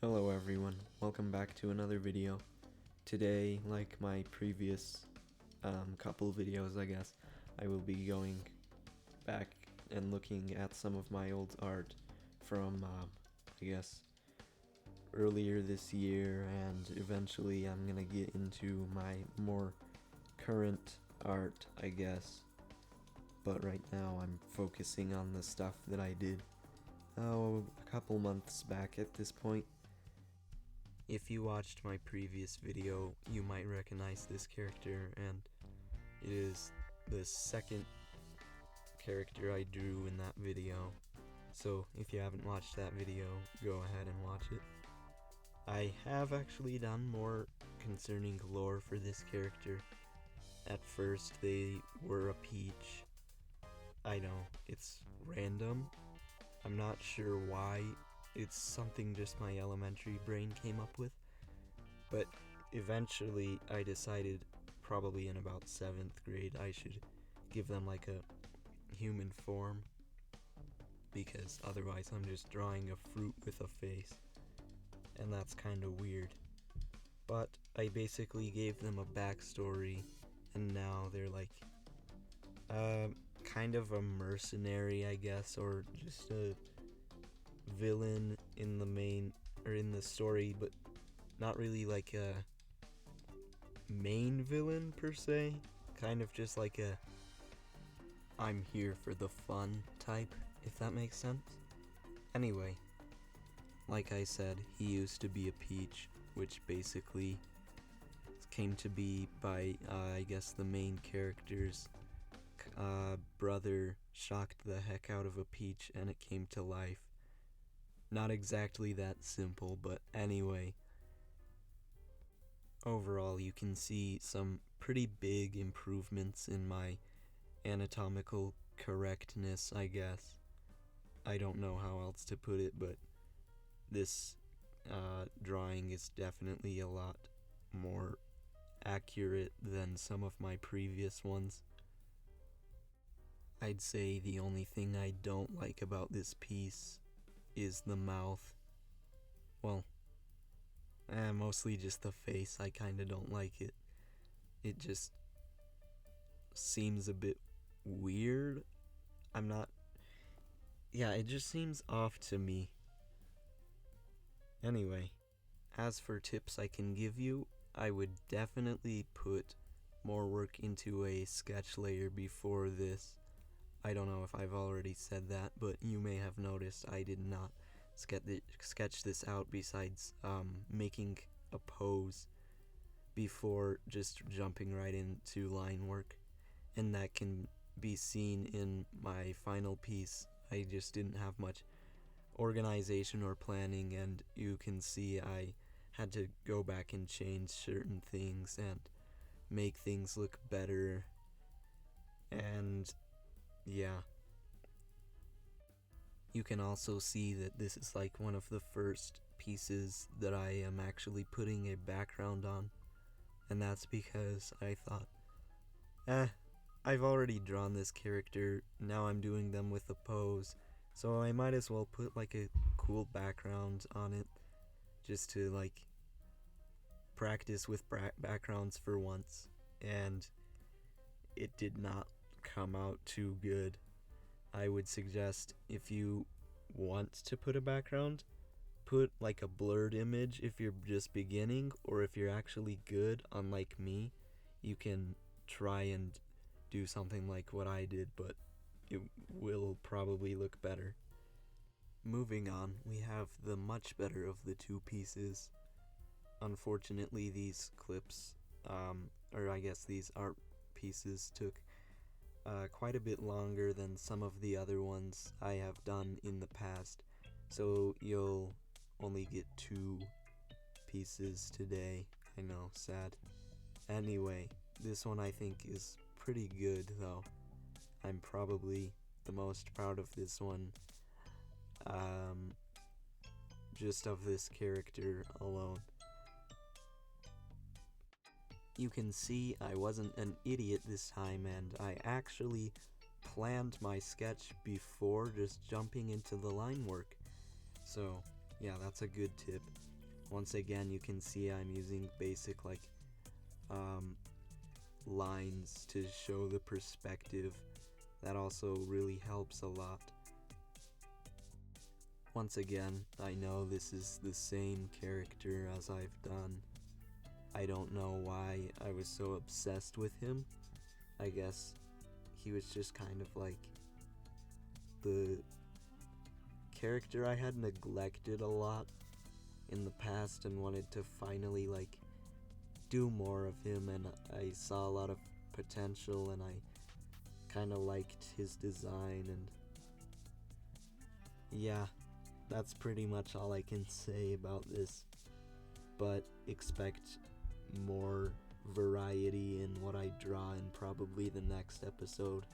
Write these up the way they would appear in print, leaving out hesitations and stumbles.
Hello everyone, welcome back to another video. Today, like my previous couple videos I guess, I will be going back and looking at some of my old art from, I guess, earlier this year, and eventually I'm gonna get into my more current art, I guess. But right now I'm focusing on the stuff that I did, a couple months back at this point. If you watched my previous video, you might recognize this character, and it is the second character I drew in that video. So if you haven't watched that video, go ahead and watch it. I have actually done more concerning lore for this character. At first they were a peach. I know, it's random. I'm not sure why. It's something just my elementary brain came up with. But eventually I decided, probably in about 7th grade, I should give them like a human form, because otherwise I'm just drawing a fruit with a face, and that's kind of weird. But I basically gave them a backstory, and now they're like kind of a mercenary, I guess, or just a villain in the main, or in the story, but not really like a main villain per se. Kind of just like a I'm here for the fun type, if that makes sense. Anyway, like I said, he used to be a peach, which basically came to be by, I guess, the main character's brother shocked the heck out of a peach and it came to life. Not exactly that simple, but anyway. Overall, you can see some pretty big improvements in my anatomical correctness, I guess. I don't know how else to put it, but this drawing is definitely a lot more accurate than some of my previous ones. I'd say the only thing I don't like about this piece is the mouth. Well, mostly just the face. I kinda don't like it. It just seems a bit weird. It just seems off to me. Anyway, as for tips I can give you, I would definitely put more work into a sketch layer before this. I don't know if I've already said that, but you may have noticed I did not sketch this out besides making a pose before just jumping right into line work, and that can be seen in my final piece. I just didn't have much organization or planning, and you can see I had to go back and change certain things and make things look better, and yeah. You can also see that this is like one of the first pieces that I am actually putting a background on, and that's because I thought, I've already drawn this character, now I'm doing them with a pose, so I might as well put like a cool background on it, just to like practice with backgrounds for once, and it did not come out too good. I would suggest, if you want to put a background, put like a blurred image if you're just beginning, or if you're actually good, unlike me, you can try and do something like what I did, but it will probably look better. Moving on, we have the much better of the two pieces. Unfortunately, these clips, or I guess these art pieces, took quite a bit longer than some of the other ones I have done in the past, so you'll only get 2 pieces today. I know, sad. Anyway, this one I think is pretty good though. I'm probably the most proud of this one, just of this character alone. You can see I wasn't an idiot this time, and I actually planned my sketch before just jumping into the line work. So yeah, that's a good tip. Once again, you can see I'm using basic lines to show the perspective. That also really helps a lot. Once again, I know this is the same character as I've done. I don't know why I was so obsessed with him. I guess he was just kind of like the character I had neglected a lot in the past and wanted to finally do more of him, and I saw a lot of potential and I kind of liked his design, and yeah, that's pretty much all I can say about this. But expect more variety in what I draw in probably the next episode.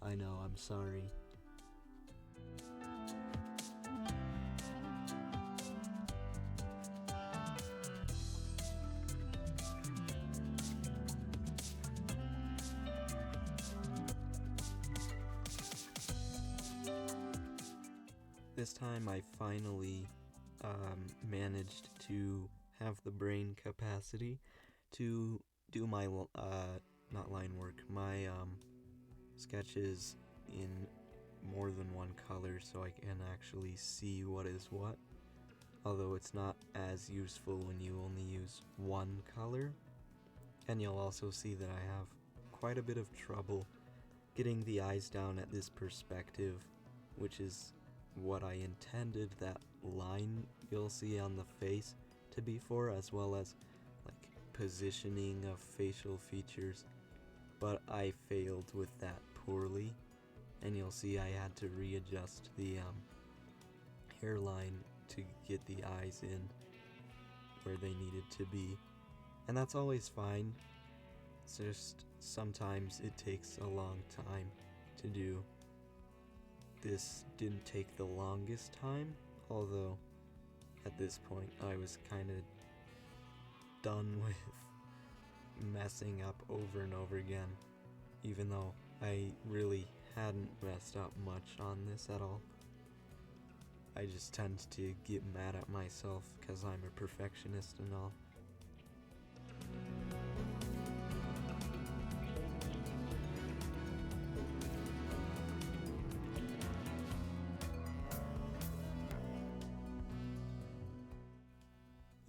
I know, I'm sorry. This time I finally managed to have the brain capacity to do my not line work, my sketches in more than one color so I can actually see what is what, although it's not as useful when you only use one color. And you'll also see that I have quite a bit of trouble getting the eyes down at this perspective, which is what I intended that line you'll see on the face to be for, as well as positioning of facial features, but I failed with that poorly, and you'll see I had to readjust the hairline to get the eyes in where they needed to be, and that's always fine. It's just sometimes it takes a long time to do. This didn't take the longest time, although at this point I was kind of done with messing up over and over again, even though I really hadn't messed up much on this at all. I just tend to get mad at myself because I'm a perfectionist and all.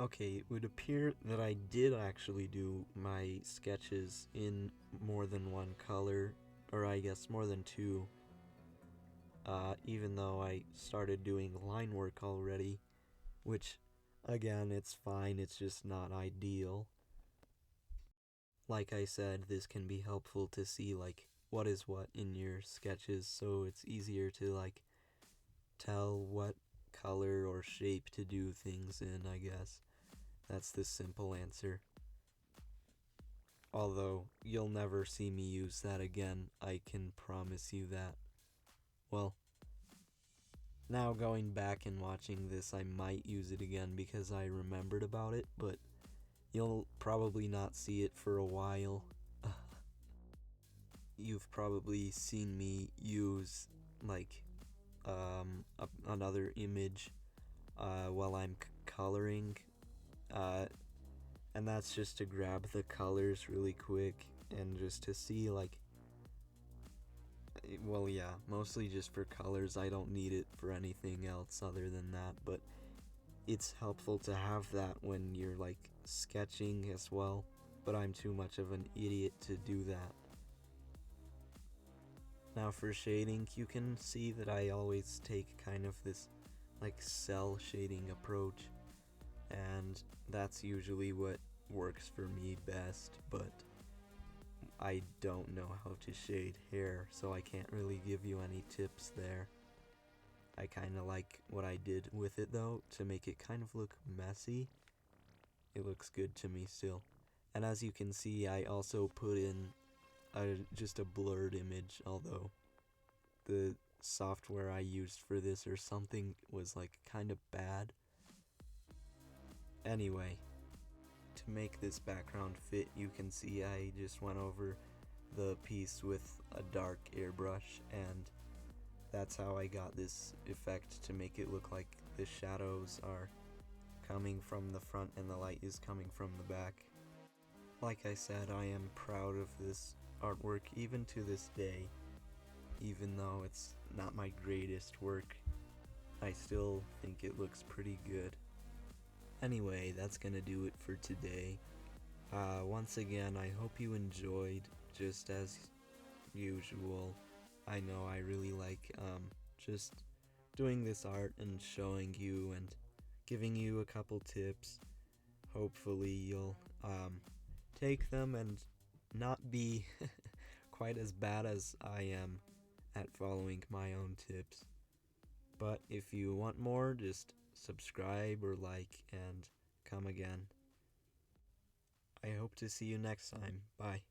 Okay, it would appear that I did actually do my sketches in more than one color, or I guess more than two, even though I started doing line work already, which, again, it's fine, it's just not ideal. Like I said, this can be helpful to see, what is what in your sketches, so it's easier to, tell what color or shape to do things in, I guess. That's the simple answer. Although, you'll never see me use that again, I can promise you that. Well, now going back and watching this, I might use it again because I remembered about it, but you'll probably not see it for a while. You've probably seen me use, another image while I'm coloring, and that's just to grab the colors really quick and just to see well, yeah, mostly just for colors. I don't need it for anything else other than that, but it's helpful to have that when you're sketching as well, but I'm too much of an idiot to do that. Now for shading, you can see that I always take kind of this cell shading approach, and that's usually what works for me best, but I don't know how to shade hair, so I can't really give you any tips there. I kinda like what I did with it though, to make it kind of look messy. It looks good to me still. And as you can see, I also put in just a blurred image, although the software I used for this or something was kind of bad. Anyway, to make this background fit, you can see I just went over the piece with a dark airbrush, and that's how I got this effect to make it look like the shadows are coming from the front and the light is coming from the back. Like I said, I am proud of this artwork even to this day. Even though it's not my greatest work, I still think it looks pretty good. Anyway, that's gonna do it for today. Once again, I hope you enjoyed, just as usual. I know I really like just doing this art and showing you and giving you a couple tips. Hopefully you'll take them and not be quite as bad as I am at following my own tips. But if you want more, just subscribe or like and come again. I hope to see you next time. Bye.